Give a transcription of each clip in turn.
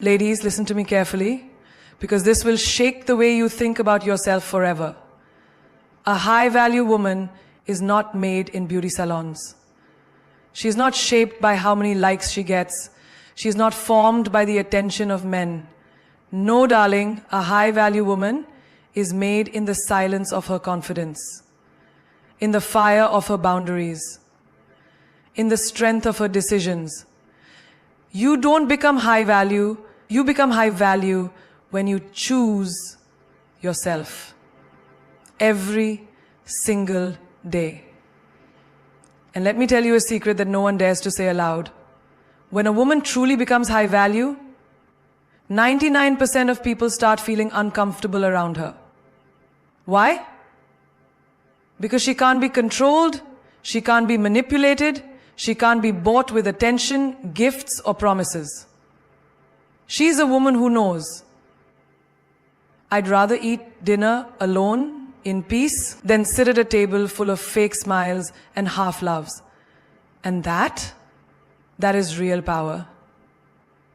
Ladies, listen to me carefully, because this will shake the way you think about yourself forever. A high-value woman is not made in beauty salons. She is not shaped by how many likes she gets. She is not formed by the attention of men. No, darling, a high-value woman is made in the silence of her confidence, in the fire of her boundaries, in the strength of her decisions. You don't become high value, you become high value when you choose yourself every single day. And let me tell you a secret that no one dares to say aloud. When a woman truly becomes high value, 99% of people start feeling uncomfortable around her. Why? Because she can't be controlled, she can't be manipulated, she can't be bought with attention, gifts, or promises. She's a woman who knows, I'd rather eat dinner alone, in peace, than sit at a table full of fake smiles and half loves. And that is real power.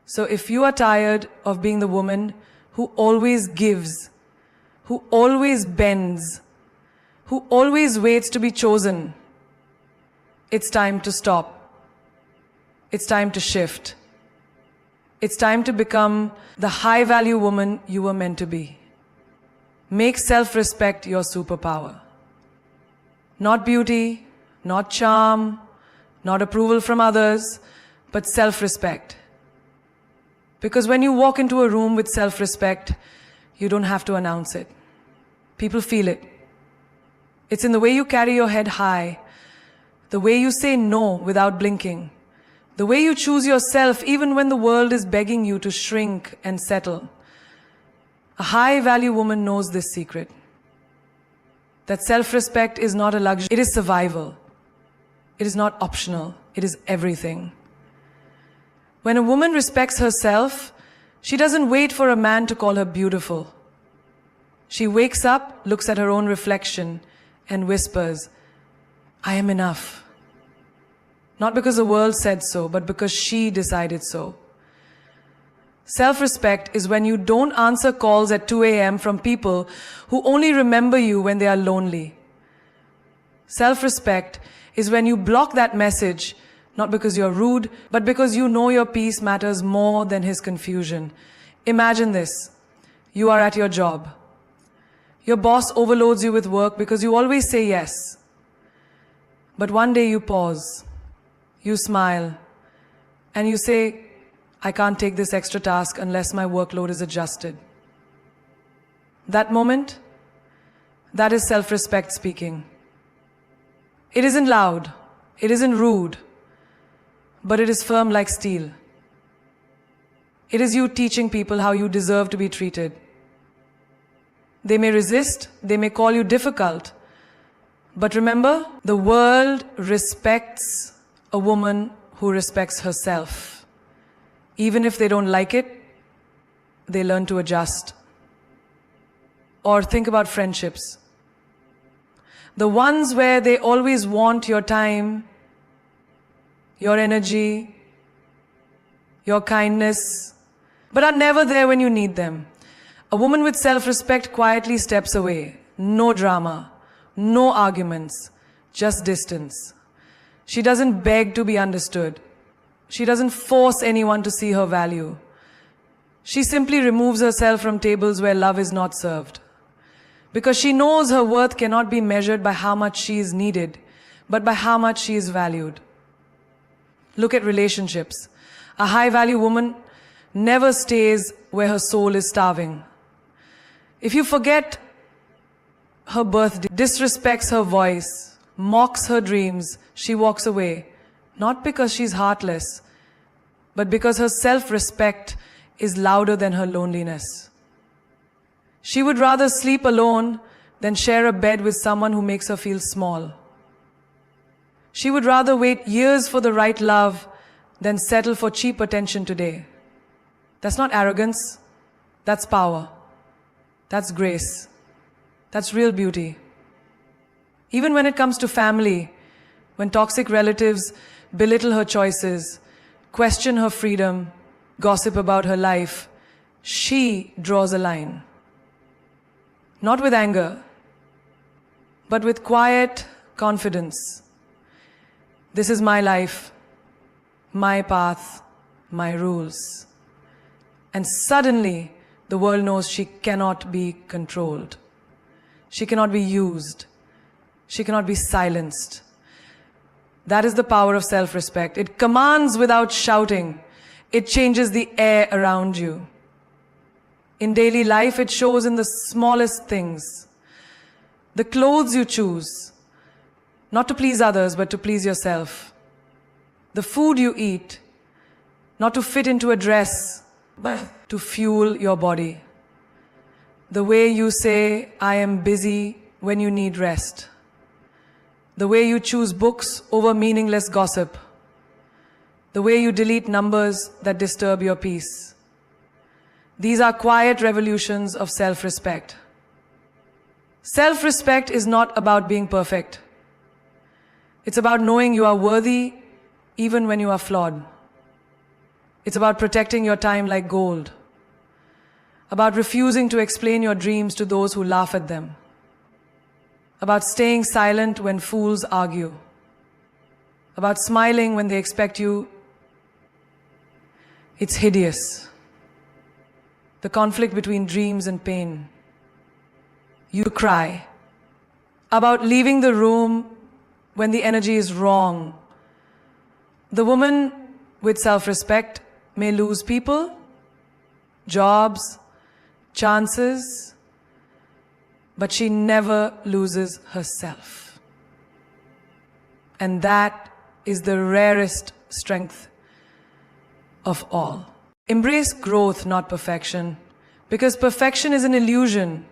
So if you are tired of being the woman who always gives, who always bends, who always waits to be chosen, it's time to stop. It's time to shift. It's time to become the high-value woman you were meant to be. Make self-respect your superpower. Not beauty, not charm, not approval from others, but self-respect. Because when you walk into a room with self-respect, you don't have to announce it. People feel it. It's in the way you carry your head high, the way you say no without blinking, the way you choose yourself even when the world is begging you to shrink and settle. A high-value woman knows this secret, that self-respect is not a luxury, it is survival. It is not optional, it is everything. When a woman respects herself, she doesn't wait for a man to call her beautiful. She wakes up, looks at her own reflection, and whispers, I am enough. Not because the world said so, but because she decided so. Self-respect is when you don't answer calls at 2 a.m. from people who only remember you when they are lonely. Self-respect is when you block that message, not because you're rude, but because you know your peace matters more than his confusion. Imagine this. You are at your job. Your boss overloads you with work because you always say yes. But one day you pause, you smile, and you say, I can't take this extra task unless my workload is adjusted. That moment, that is self-respect speaking. It isn't loud, it isn't rude, but it is firm like steel. It is you teaching people how you deserve to be treated. They may resist, they may call you difficult, but remember, the world respects a woman who respects herself. Even if they don't like it, they learn to adjust. Or think about friendships. The ones where they always want your time, your energy, your kindness, but are never there when you need them. A woman with self-respect quietly steps away. No drama, no arguments, just distance. She doesn't beg to be understood. She doesn't force anyone to see her value. She simply removes herself from tables where love is not served. Because she knows her worth cannot be measured by how much she is needed, but by how much she is valued. Look at relationships. A high-value woman never stays where her soul is starving. If you forget her birthday, disrespects her voice, mocks her dreams, she walks away. Not because she's heartless, but because her self-respect is louder than her loneliness. She would rather sleep alone than share a bed with someone who makes her feel small. She would rather wait years for the right love than settle for cheap attention today. That's not arrogance, that's power. That's grace. That's real beauty. Even when it comes to family, when toxic relatives belittle her choices, question her freedom, gossip about her life, she draws a line. Not with anger, but with quiet confidence. This is my life, my path, my rules. And suddenly, the world knows she cannot be controlled. She cannot be used. She cannot be silenced. That is the power of self-respect. It commands without shouting. It changes the air around you. In daily life, it shows in the smallest things. The clothes you choose, not to please others, but to please yourself. The food you eat, not to fit into a dress, but to fuel your body. The way you say, I am busy when you need rest. The way you choose books over meaningless gossip. The way you delete numbers that disturb your peace. These are quiet revolutions of self-respect. Self-respect is not about being perfect. It's about knowing you are worthy even when you are flawed. It's about protecting your time like gold. About refusing to explain your dreams to those who laugh at them. About staying silent when fools argue. About smiling when they expect you. It's hideous. The conflict between dreams and pain. You cry. About leaving the room when the energy is wrong. The woman with self-respect may lose people, jobs, chances, but she never loses herself. And that is the rarest strength of all. Embrace growth, not perfection, because perfection is an illusion,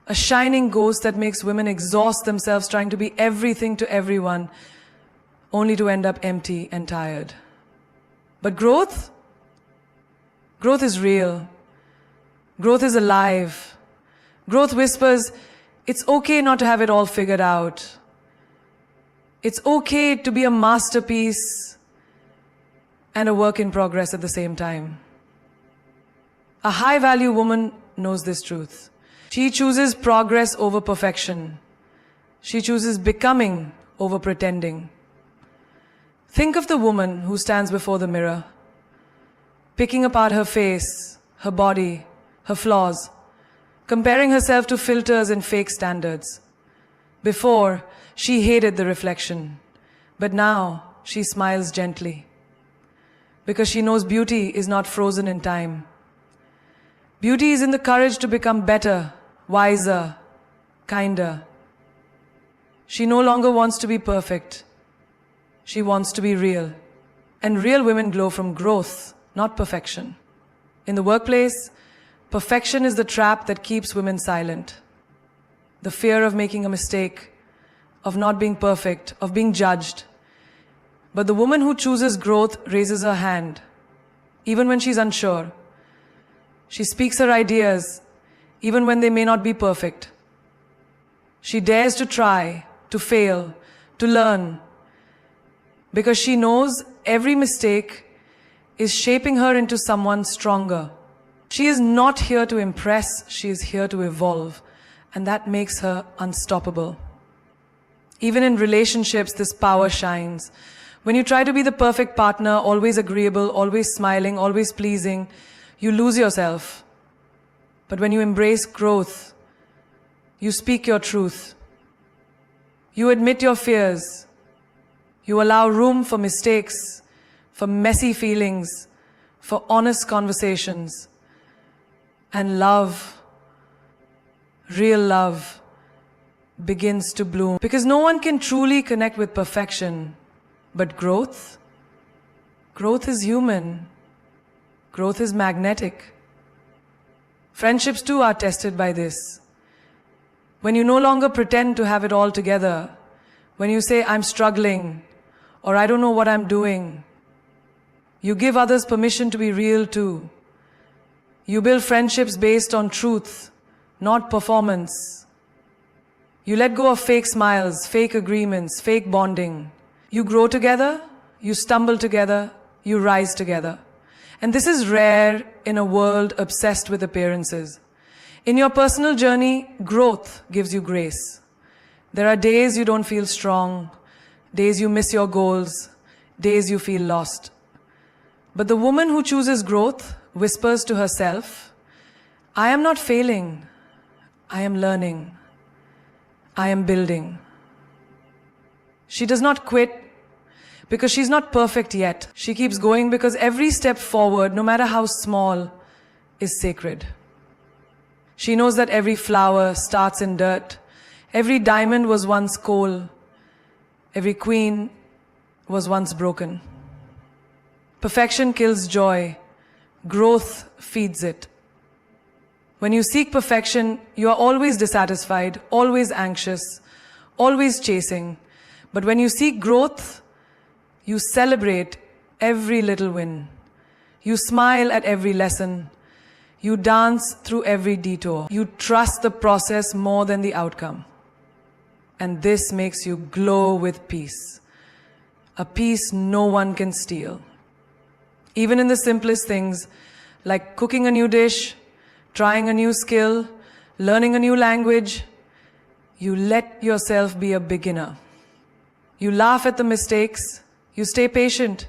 a shining ghost that makes women exhaust themselves trying to be everything to everyone, only to end up empty and tired. But growth is real. Growth is alive. Growth whispers, it's okay not to have it all figured out. It's okay to be a masterpiece and a work in progress at the same time. A high-value woman knows this truth. She chooses progress over perfection. She chooses becoming over pretending. Think of the woman who stands before the mirror, picking apart her face, her body, her flaws, comparing herself to filters and fake standards. Before, she hated the reflection, but now she smiles gently, because she knows beauty is not frozen in time. Beauty is in the courage to become better, wiser, kinder. She no longer wants to be perfect. She wants to be real. And real women glow from growth, not perfection. In the workplace, perfection is the trap that keeps women silent. The fear of making a mistake, of not being perfect, of being judged. But the woman who chooses growth raises her hand, even when she's unsure. She speaks her ideas, even when they may not be perfect. She dares to try, to fail, to learn, because she knows every mistake is shaping her into someone stronger. She is not here to impress, she is here to evolve, and that makes her unstoppable. Even in relationships, this power shines. When you try to be the perfect partner, always agreeable, always smiling, always pleasing, you lose yourself. But when you embrace growth, you speak your truth. You admit your fears. You allow room for mistakes, for messy feelings, for honest conversations. And love, real love, begins to bloom. Because no one can truly connect with perfection. But growth is human. Growth is magnetic. Friendships too are tested by this. When you no longer pretend to have it all together, when you say, I'm struggling, or I don't know what I'm doing, you give others permission to be real too. You build friendships based on truth, not performance. You let go of fake smiles, fake agreements, fake bonding. You grow together, you stumble together, you rise together. And this is rare in a world obsessed with appearances. In your personal journey, growth gives you grace. There are days you don't feel strong, days you miss your goals, days you feel lost. But the woman who chooses growth whispers to herself, I am not failing, I am learning, I am building. She does not quit because she's not perfect yet. She keeps going because every step forward, no matter how small, is sacred. She knows that every flower starts in dirt. Every diamond was once coal. Every queen was once broken. Perfection kills joy. Growth feeds it. When you seek perfection, you are always dissatisfied, always anxious, always chasing. But when you seek growth, you celebrate every little win. You smile at every lesson. You dance through every detour. You trust the process more than the outcome. And this makes you glow with peace. A peace no one can steal. Even in the simplest things, like cooking a new dish, trying a new skill, learning a new language, you let yourself be a beginner. You laugh at the mistakes. You stay patient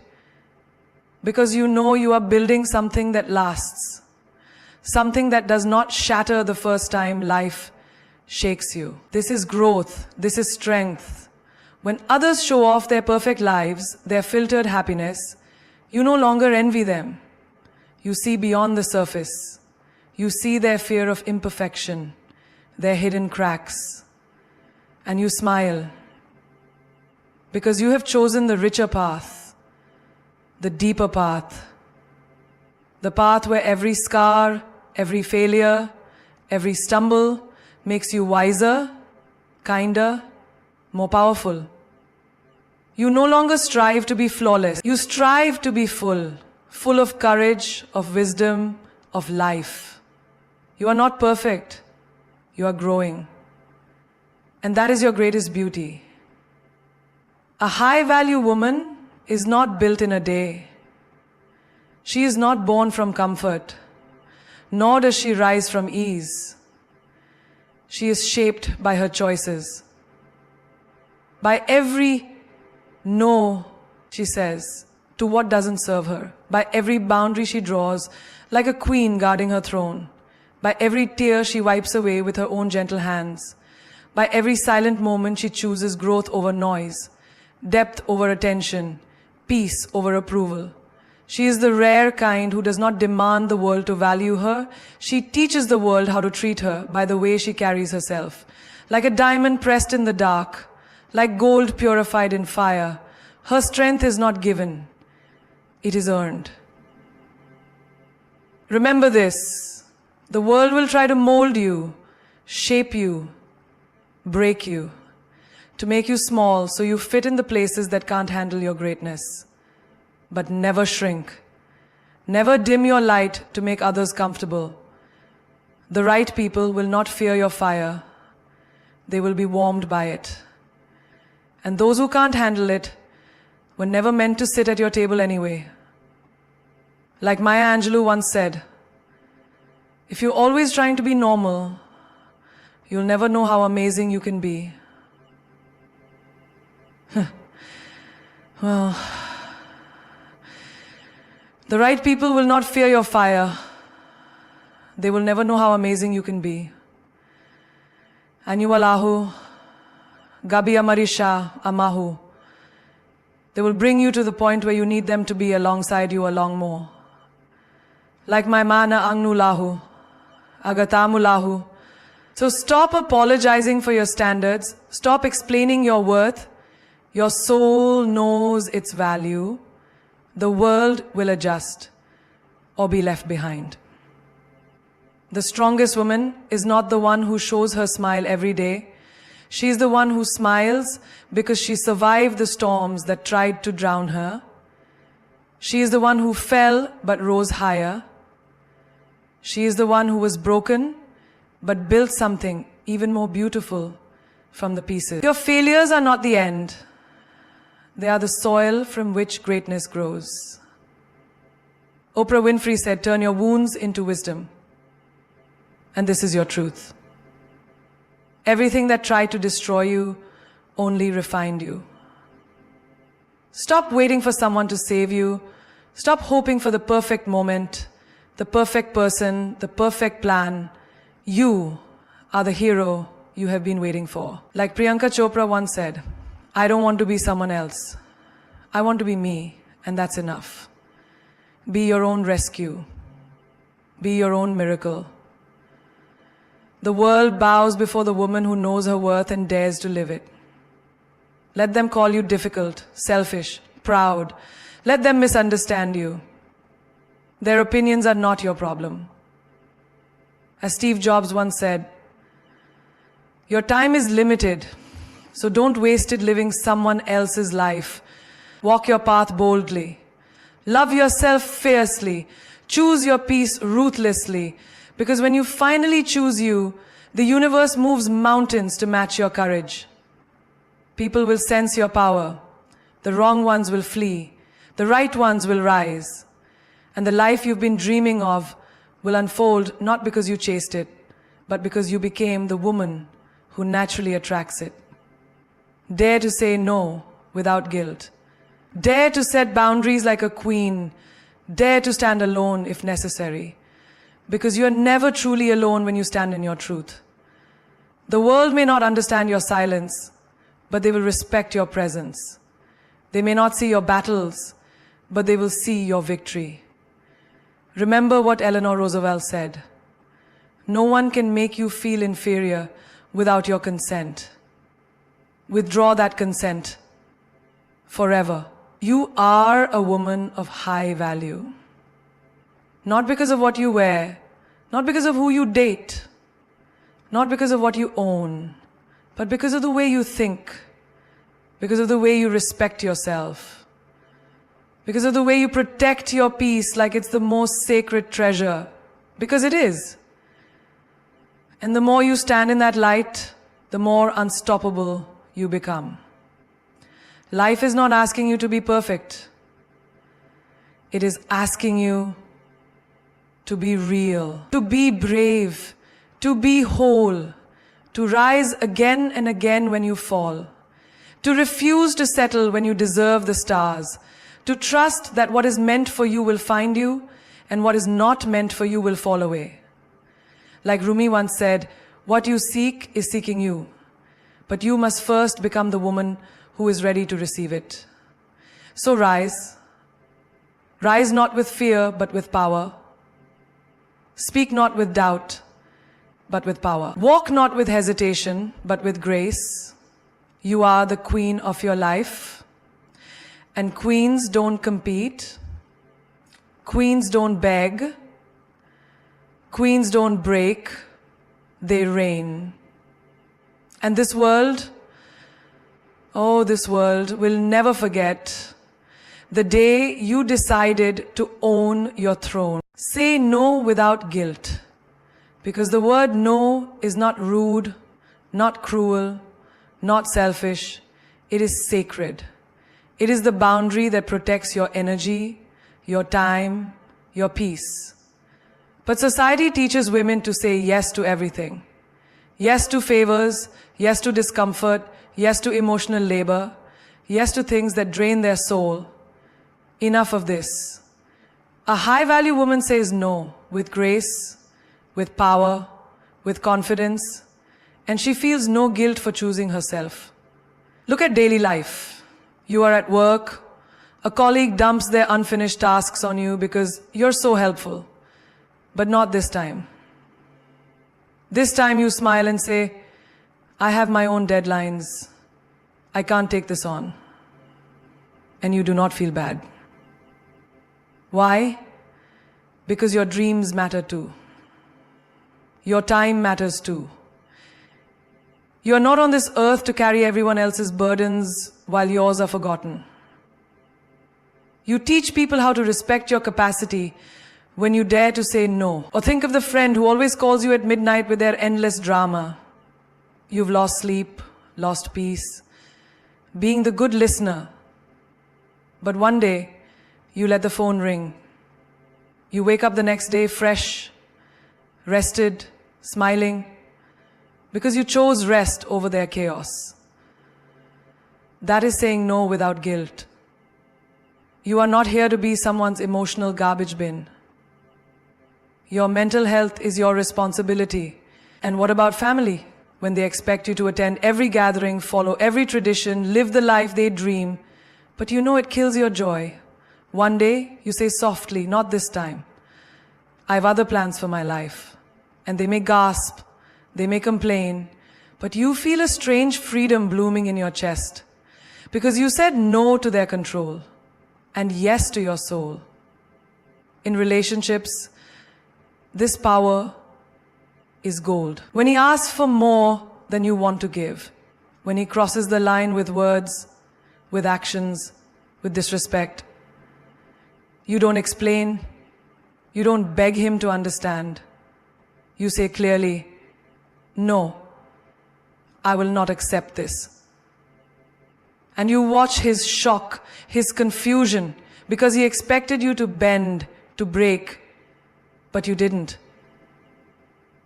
because you know you are building something that lasts. Something that does not shatter the first time life shakes you. This is growth. This is strength. When others show off their perfect lives, their filtered happiness, you no longer envy them. You see beyond the surface. You see their fear of imperfection, their hidden cracks, and you smile because you have chosen the richer path, the deeper path, the path where every scar, every failure, every stumble makes you wiser, kinder, more powerful. You no longer strive to be flawless. You strive to be full, full of courage, of wisdom, of life. You are not perfect. You are growing. And that is your greatest beauty. A high-value woman is not built in a day. She is not born from comfort, nor does she rise from ease. She is shaped by her choices. By every no she says to what doesn't serve her. By every boundary she draws, like a queen guarding her throne. By every tear she wipes away with her own gentle hands. By every silent moment she chooses growth over noise, depth over attention, peace over approval. She is the rare kind who does not demand the world to value her. She teaches the world how to treat her by the way she carries herself. Like a diamond pressed in the dark, like gold purified in fire, her strength is not given, it is earned. Remember this, the world will try to mold you, shape you, break you, to make you small so you fit in the places that can't handle your greatness. But never shrink. Never dim your light to make others comfortable. The right people will not fear your fire. They will be warmed by it. And those who can't handle it were never meant to sit at your table anyway. Like Maya Angelou once said, if you're always trying to be normal, you'll never know how amazing you can be. Well, the right people will not fear your fire. They will never know how amazing you can be. Anyuwalahu, Gabi Amarisha, Amahu. They will bring you to the point where you need them to be alongside you along more. Like my mana angnulahu, agatamulahu. So stop apologizing for your standards. Stop explaining your worth. Your soul knows its value. The world will adjust or be left behind. The strongest woman is not the one who shows her smile every day. She is the one who smiles because she survived the storms that tried to drown her. She is the one who fell but rose higher. She is the one who was broken but built something even more beautiful from the pieces. Your failures are not the end. They are the soil from which greatness grows. Oprah Winfrey said, turn your wounds into wisdom. And this is your truth. Everything that tried to destroy you only refined you. Stop waiting for someone to save you. Stop hoping for the perfect moment, the perfect person, the perfect plan. You are the hero you have been waiting for. Like Priyanka Chopra once said, I don't want to be someone else. I want to be me, and that's enough. Be your own rescue. Be your own miracle. The world bows before the woman who knows her worth and dares to live it. Let them call you difficult, selfish, proud. Let them misunderstand you. Their opinions are not your problem. As Steve Jobs once said, your time is limited, so don't waste it living someone else's life. Walk your path boldly. Love yourself fiercely. Choose your peace ruthlessly. Because when you finally choose you, the universe moves mountains to match your courage. People will sense your power. The wrong ones will flee. The right ones will rise. And the life you've been dreaming of will unfold not because you chased it, but because you became the woman who naturally attracts it. Dare to say no without guilt. Dare to set boundaries like a queen. Dare to stand alone if necessary. Because you're never truly alone when you stand in your truth. The world may not understand your silence, but they will respect your presence. They may not see your battles, but they will see your victory. Remember what Eleanor Roosevelt said. No one can make you feel inferior without your consent. Withdraw that consent forever. You are a woman of high value. Not because of what you wear, not because of who you date, not because of what you own, but because of the way you think, because of the way you respect yourself, because of the way you protect your peace like it's the most sacred treasure, because it is. And the more you stand in that light, the more unstoppable you become. Life is not asking you to be perfect. It is asking you to be real, to be brave, to be whole, to rise again and again when you fall, to refuse to settle when you deserve the stars, to trust that what is meant for you will find you and what is not meant for you will fall away. Like Rumi once said, what you seek is seeking you, but you must first become the woman who is ready to receive it. So rise. Rise not with fear, but with power. Speak not with doubt, but with power. Walk not with hesitation, but with grace. You are the queen of your life. And queens don't compete. Queens don't beg. Queens don't break. They reign. And this world, oh, this world will never forget the day you decided to own your throne. Say no without guilt, because the word no is not rude, not cruel, not selfish. It is sacred. It is the boundary that protects your energy, your time, your peace. But society teaches women to say yes to everything. Yes to favors, yes to discomfort, yes to emotional labor, yes to things that drain their soul. Enough of this. A high-value woman says no with grace, with power, with confidence, and she feels no guilt for choosing herself. Look at daily life. You are at work. A colleague dumps their unfinished tasks on you because you're so helpful. But not this time. This time you smile and say, I have my own deadlines. I can't take this on. And you do not feel bad. Why? Because your dreams matter too. Your time matters too. You're not on this earth to carry everyone else's burdens while yours are forgotten. You teach people how to respect your capacity when you dare to say no. Or think of the friend who always calls you at midnight with their endless drama. You've lost sleep, lost peace, being the good listener. But one day, you let the phone ring. You wake up the next day fresh, rested, smiling, because you chose rest over their chaos. That is saying no without guilt. You are not here to be someone's emotional garbage bin. Your mental health is your responsibility. And what about family? When they expect you to attend every gathering, follow every tradition, live the life they dream, but you know it kills your joy. One day, you say softly, not this time. I have other plans for my life. And they may gasp, they may complain, but you feel a strange freedom blooming in your chest because you said no to their control and yes to your soul. In relationships, this power is gold. When he asks for more than you want to give, when he crosses the line with words, with actions, with disrespect, you don't explain, you don't beg him to understand. You say clearly, no, I will not accept this. And you watch his shock, his confusion, because he expected you to bend, to break, but you didn't.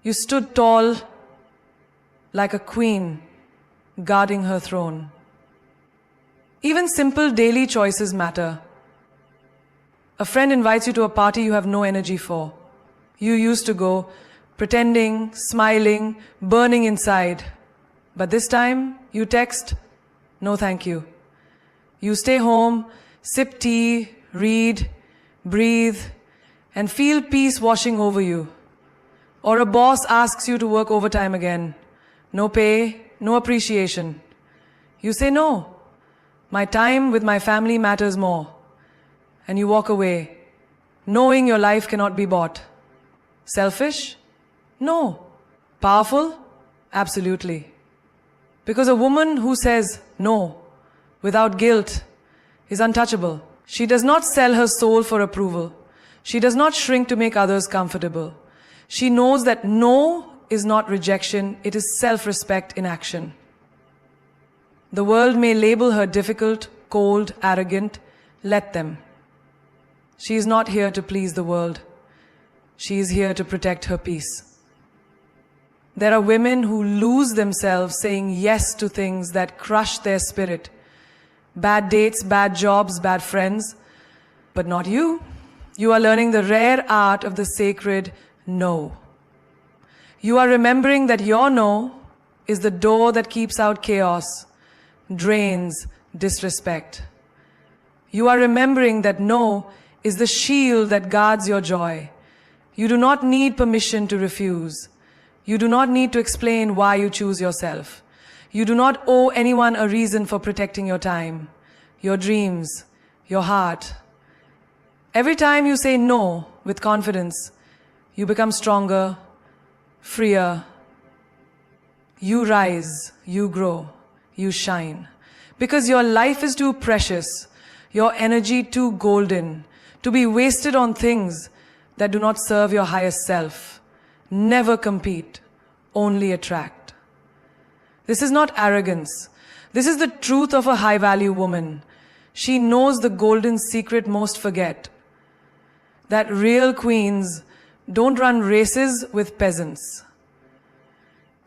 You stood tall like a queen guarding her throne. Even simple daily choices matter. A friend invites you to a party you have no energy for. You used to go, pretending, smiling, burning inside. But this time, you text, no thank you. You stay home, sip tea, read, breathe, and feel peace washing over you. Or a boss asks you to work overtime again. No pay, no appreciation. You say no. My time with my family matters more. And you walk away, knowing your life cannot be bought. Selfish? No. Powerful? Absolutely. Because a woman who says no without guilt is untouchable. She does not sell her soul for approval. She does not shrink to make others comfortable. She knows that no is not rejection, it is self-respect in action. The world may label her difficult, cold, arrogant. Let them. She is not here to please the world. She is here to protect her peace. There are women who lose themselves saying yes to things that crush their spirit. Bad dates, bad jobs, bad friends. But not you. You are learning the rare art of the sacred no. You are remembering that your no is the door that keeps out chaos, drains, disrespect. You are remembering that no is the shield that guards your joy. You do not need permission to refuse. You do not need to explain why you choose yourself. You do not owe anyone a reason for protecting your time, your dreams, your heart. Every time you say no with confidence, you become stronger, freer. You rise, you grow, you shine. Because your life is too precious, your energy too golden, to be wasted on things that do not serve your highest self. Never compete, only attract. This is not arrogance. This is the truth of a high-value woman. She knows the golden secret most forget. That real queens don't run races with peasants.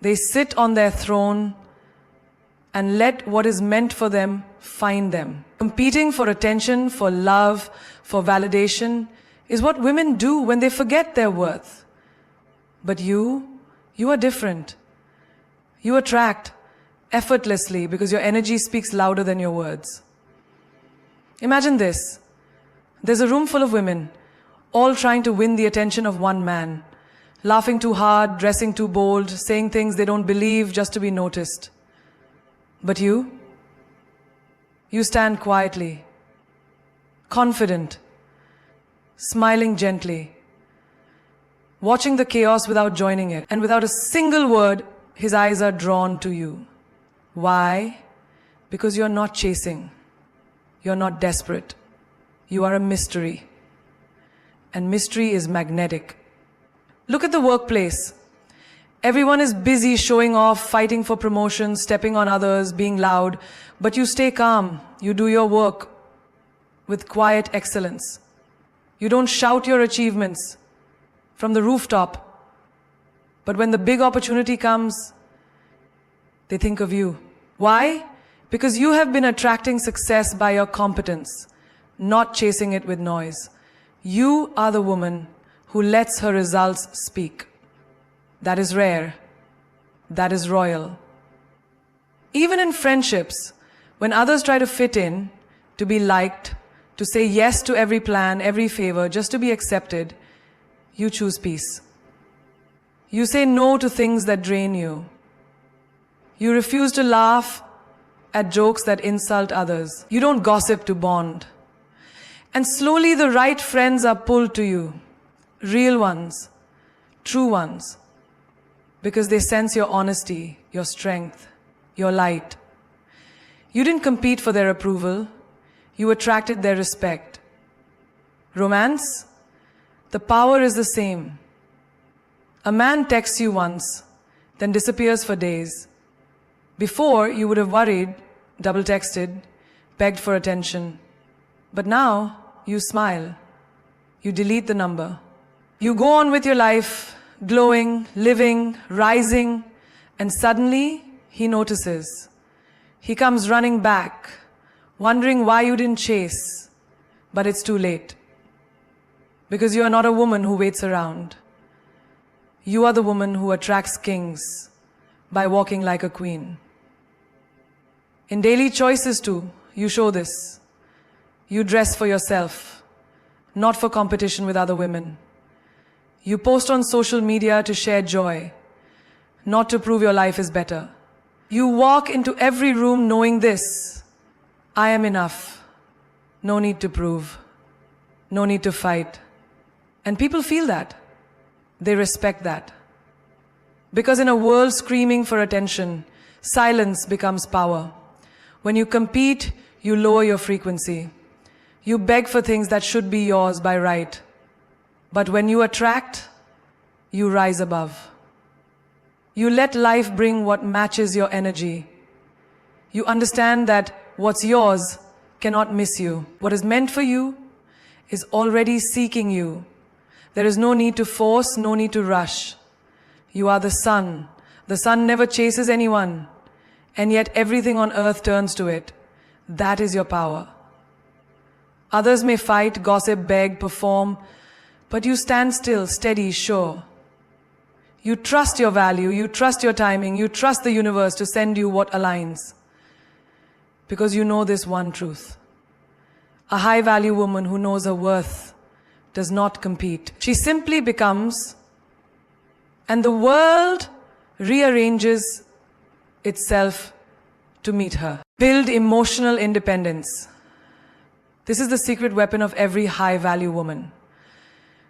They sit on their throne and let what is meant for them find them. Competing for attention, for love, for validation is what women do when they forget their worth. But you are different. You attract effortlessly because your energy speaks louder than your words. Imagine this. There's a room full of women, all trying to win the attention of one man, laughing too hard, dressing too bold, saying things they don't believe just to be noticed. But you stand quietly, confident, smiling gently, watching the chaos without joining it, and without a single word, his eyes are drawn to you. Why? Because you're not chasing. You're not desperate. You are a mystery. And mystery is magnetic. Look at the workplace. Everyone is busy showing off, fighting for promotions, stepping on others, being loud, but you stay calm. You do your work with quiet excellence. You don't shout your achievements from the rooftop. But when the big opportunity comes, they think of you. Why? Because you have been attracting success by your competence, not chasing it with noise. You are the woman who lets her results speak. That is rare. That is royal. Even in friendships, when others try to fit in, to be liked, to say yes to every plan, every favor, just to be accepted, you choose peace. You say no to things that drain you. You refuse to laugh at jokes that insult others. You don't gossip to bond. And slowly the right friends are pulled to you. Real ones, true ones, because they sense your honesty, your strength, your light. You didn't compete for their approval. You attracted their respect. Romance? The power is the same. A man texts you once, then disappears for days. Before, you would have worried, double texted, begged for attention. But now, you smile. You delete the number. You go on with your life, glowing, living, rising, and suddenly, he notices. He comes running back, wondering why you didn't chase. But it's too late. Because you are not a woman who waits around. You are the woman who attracts kings by walking like a queen. In daily choices too, you show this. You dress for yourself, not for competition with other women. You post on social media to share joy, not to prove your life is better. You walk into every room knowing this: I am enough. No need to prove. No need to fight. And people feel that. They respect that. Because in a world screaming for attention, silence becomes power. When you compete, you lower your frequency. You beg for things that should be yours by right. But when you attract, you rise above. You let life bring what matches your energy. You understand that what's yours cannot miss you. What is meant for you is already seeking you. There is no need to force, no need to rush. You are the sun. The sun never chases anyone, and yet everything on earth turns to it. That is your power. Others may fight, gossip, beg, perform, but you stand still, steady, sure. You trust your value, you trust your timing, you trust the universe to send you what aligns. Because you know this one truth. A high-value woman who knows her worth does not compete. She simply becomes, and the world rearranges itself to meet her. Build emotional independence. This is the secret weapon of every high-value woman.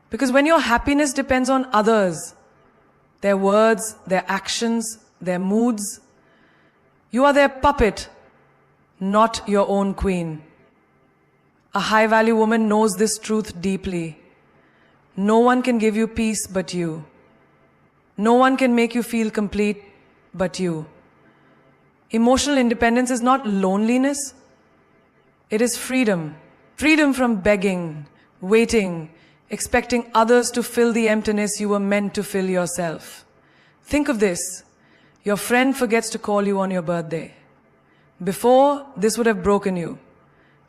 Because when your happiness depends on others, their words, their actions, their moods, you are their puppet, not your own queen. A high-value woman knows this truth deeply. No one can give you peace but you. No one can make you feel complete but you. Emotional independence is not loneliness. It is freedom. Freedom from begging, waiting, expecting others to fill the emptiness you were meant to fill yourself. Think of this. Your friend forgets to call you on your birthday. Before, this would have broken you.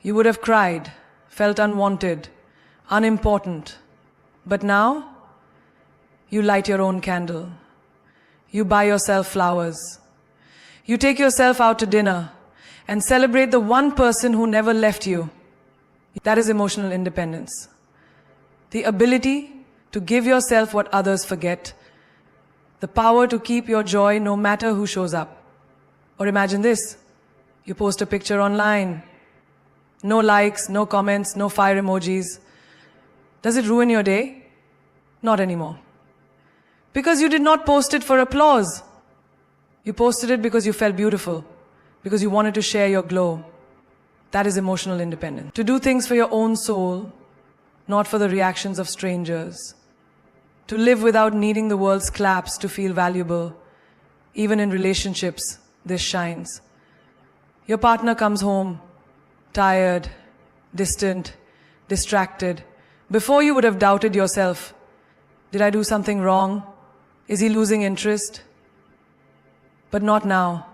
You would have cried, felt unwanted, unimportant. But now, you light your own candle. You buy yourself flowers. You take yourself out to dinner and celebrate the one person who never left you. That is emotional independence. The ability to give yourself what others forget. The power to keep your joy no matter who shows up. Or imagine this. You post a picture online. No likes, no comments, no fire emojis. Does it ruin your day? Not anymore. Because you did not post it for applause. You posted it because you felt beautiful, because you wanted to share your glow. That is emotional independence. To do things for your own soul, not for the reactions of strangers. To live without needing the world's claps to feel valuable. Even in relationships, this shines. Your partner comes home, tired, distant, distracted, Before, you would have doubted yourself. Did I do something wrong? Is he losing interest? But not now.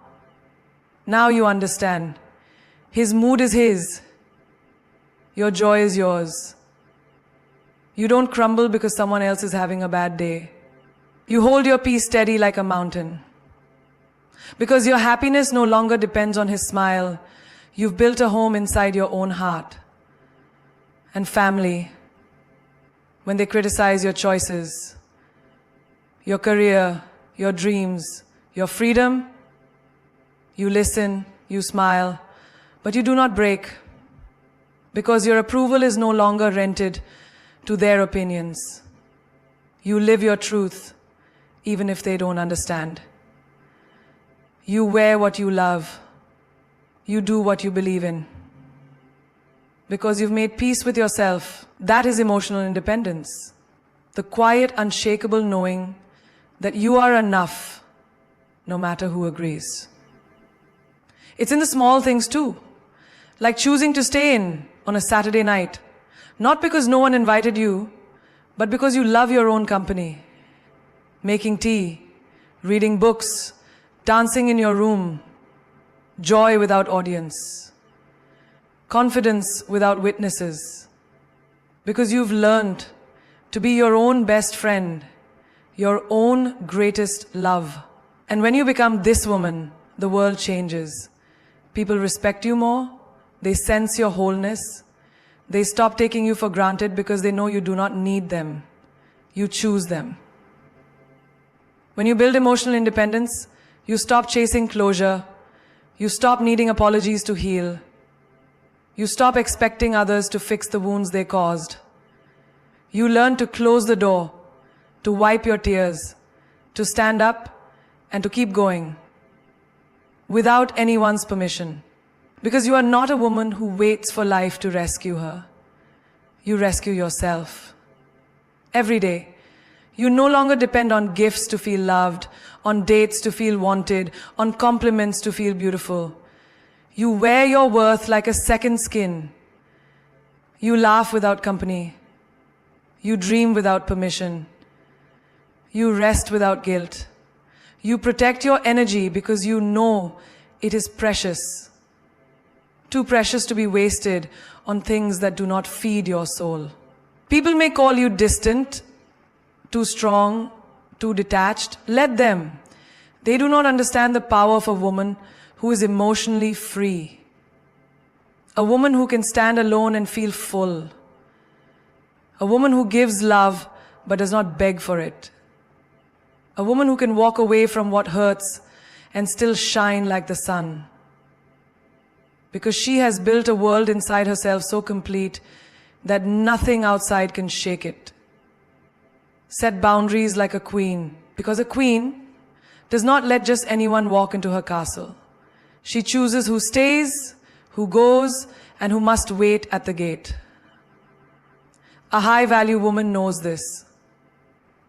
Now you understand. His mood is his. Your joy is yours. You don't crumble because someone else is having a bad day. You hold your peace steady like a mountain. Because your happiness no longer depends on his smile. You've built a home inside your own heart. And family, when they criticize your choices, your career, your dreams, your freedom, you listen, you smile, but you do not break. Because your approval is no longer rented to their opinions. You live your truth, even if they don't understand. You wear what you love. You do what you believe in. Because you've made peace with yourself. That is emotional independence. The quiet, unshakable knowing that you are enough, no matter who agrees. It's in the small things too. Like choosing to stay in on a Saturday night. Not because no one invited you, but because you love your own company. Making tea, reading books, dancing in your room, joy without audience, confidence without witnesses. Because you've learned to be your own best friend, your own greatest love. And when you become this woman, the world changes. People respect you more. They sense your wholeness. They stop taking you for granted because they know you do not need them. You choose them. When you build emotional independence, you stop chasing closure. You stop needing apologies to heal. You stop expecting others to fix the wounds they caused. You learn to close the door, to wipe your tears, to stand up and to keep going without anyone's permission. Because you are not a woman who waits for life to rescue her. You rescue yourself. Every day. You no longer depend on gifts to feel loved, on dates to feel wanted, on compliments to feel beautiful. You wear your worth like a second skin. You laugh without company. You dream without permission. You rest without guilt. You protect your energy because you know it is precious. Too precious to be wasted on things that do not feed your soul. People may call you distant, too strong, too detached. Let them. They do not understand the power of a woman who is emotionally free. A woman who can stand alone and feel full. A woman who gives love but does not beg for it. A woman who can walk away from what hurts and still shine like the sun. Because she has built a world inside herself so complete that nothing outside can shake it. Set boundaries like a queen, because a queen does not let just anyone walk into her castle. She chooses who stays, who goes, and who must wait at the gate. A high-value woman knows this.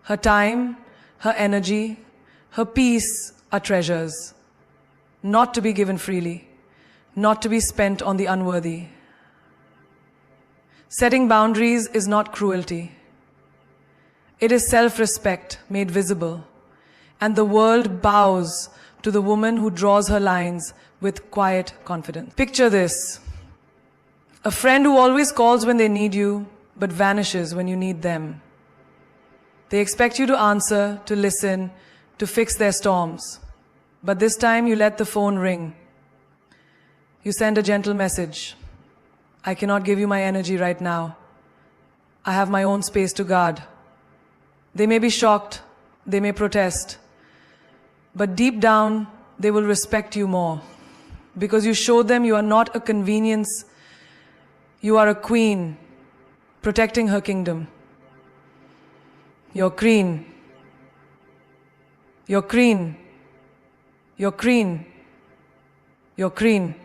Her time, her energy, her peace are treasures, not to be given freely, not to be spent on the unworthy. Setting boundaries is not cruelty. It is self-respect made visible, and the world bows to the woman who draws her lines with quiet confidence. Picture this. A friend who always calls when they need you, but vanishes when you need them. They expect you to answer, to listen, to fix their storms. But this time you let the phone ring. You send a gentle message. I cannot give you my energy right now. I have my own space to guard. They may be shocked, they may protest, but deep down, they will respect you more because you show them you are not a convenience, you are a queen protecting her kingdom. You're queen. You're queen. You're queen. You're queen.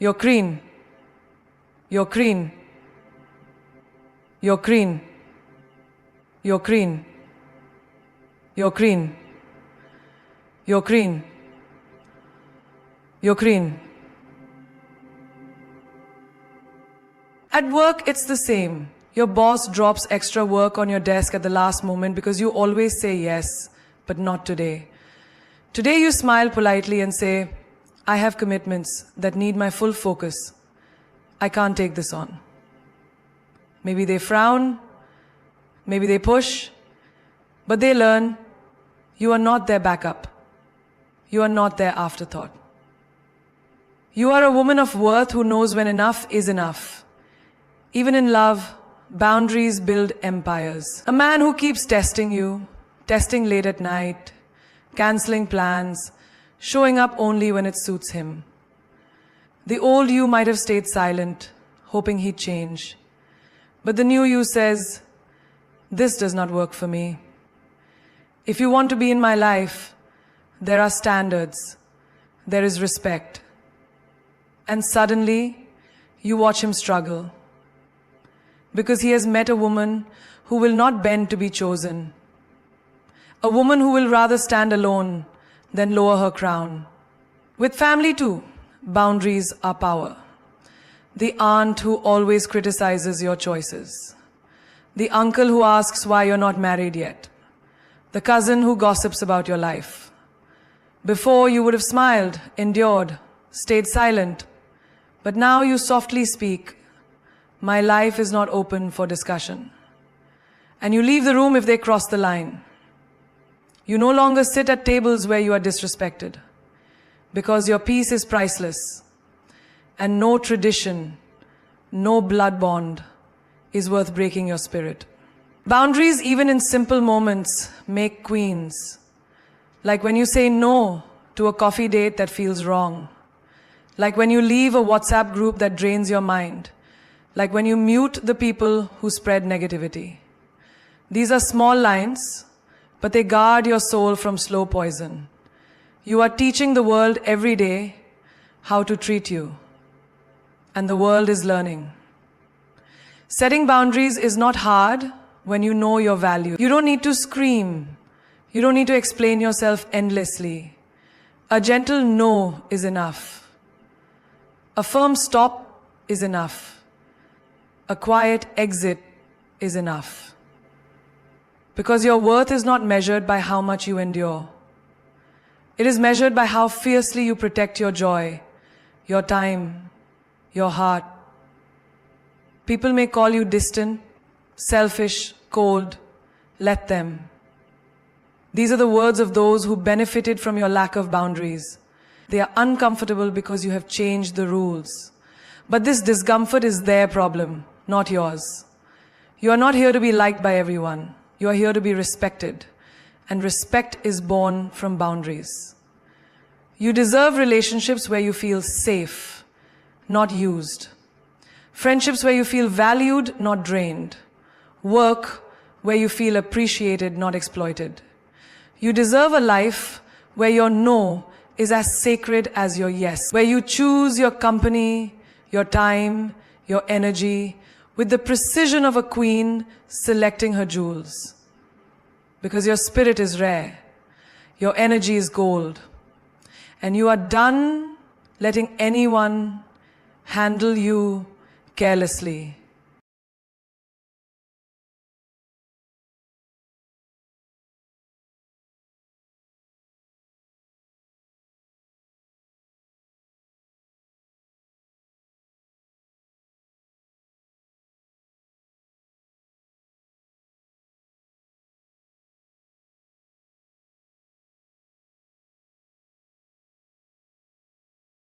You're queen. You're queen. You're queen. You're queen. You're queen. You're queen. You're queen. At work, it's the same. Your boss drops extra work on your desk at the last moment because you always say yes, but not today. Today you smile politely and say, I have commitments that need my full focus. I can't take this on. Maybe they frown, maybe they push, but they learn you are not their backup. You are not their afterthought. You are a woman of worth who knows when enough is enough. Even in love, boundaries build empires. A man who keeps testing you, testing late at night, cancelling plans, showing up only when it suits him. The old you might have stayed silent, hoping he'd change. But the new you says, this does not work for me. If you want to be in my life, there are standards, there is respect. And suddenly, you watch him struggle. Because he has met a woman who will not bend to be chosen. A woman who will rather stand alone than lower her crown. With family too, boundaries are power. The aunt who always criticizes your choices. The uncle who asks why you're not married yet. The cousin who gossips about your life. Before you would have smiled, endured, stayed silent. But now you softly speak, my life is not open for discussion. And you leave the room if they cross the line. You no longer sit at tables where you are disrespected. Because your peace is priceless. And no tradition, no blood bond is worth breaking your spirit. Boundaries, even in simple moments, make queens. Like when you say no to a coffee date that feels wrong. Like when you leave a WhatsApp group that drains your mind. Like when you mute the people who spread negativity. These are small lines, but they guard your soul from slow poison. You are teaching the world every day how to treat you. And the world is learning. Setting boundaries is not hard when you know your value. You don't need to scream. You don't need to explain yourself endlessly. A gentle no is enough. A firm stop is enough. A quiet exit is enough. Because your worth is not measured by how much you endure. It is measured by how fiercely you protect your joy, your time, your heart. People may call you distant, selfish, cold. Let them. These are the words of those who benefited from your lack of boundaries. They are uncomfortable because you have changed the rules. But this discomfort is their problem, not yours. You are not here to be liked by everyone. You are here to be respected. And respect is born from boundaries. You deserve relationships where you feel safe, not used. Friendships where you feel valued, not drained. Work where you feel appreciated, not exploited. You deserve a life where your no is as sacred as your yes. Where you choose your company, your time, your energy, with the precision of a queen selecting her jewels. Because your spirit is rare, your energy is gold, and you are done letting anyone handle you carelessly.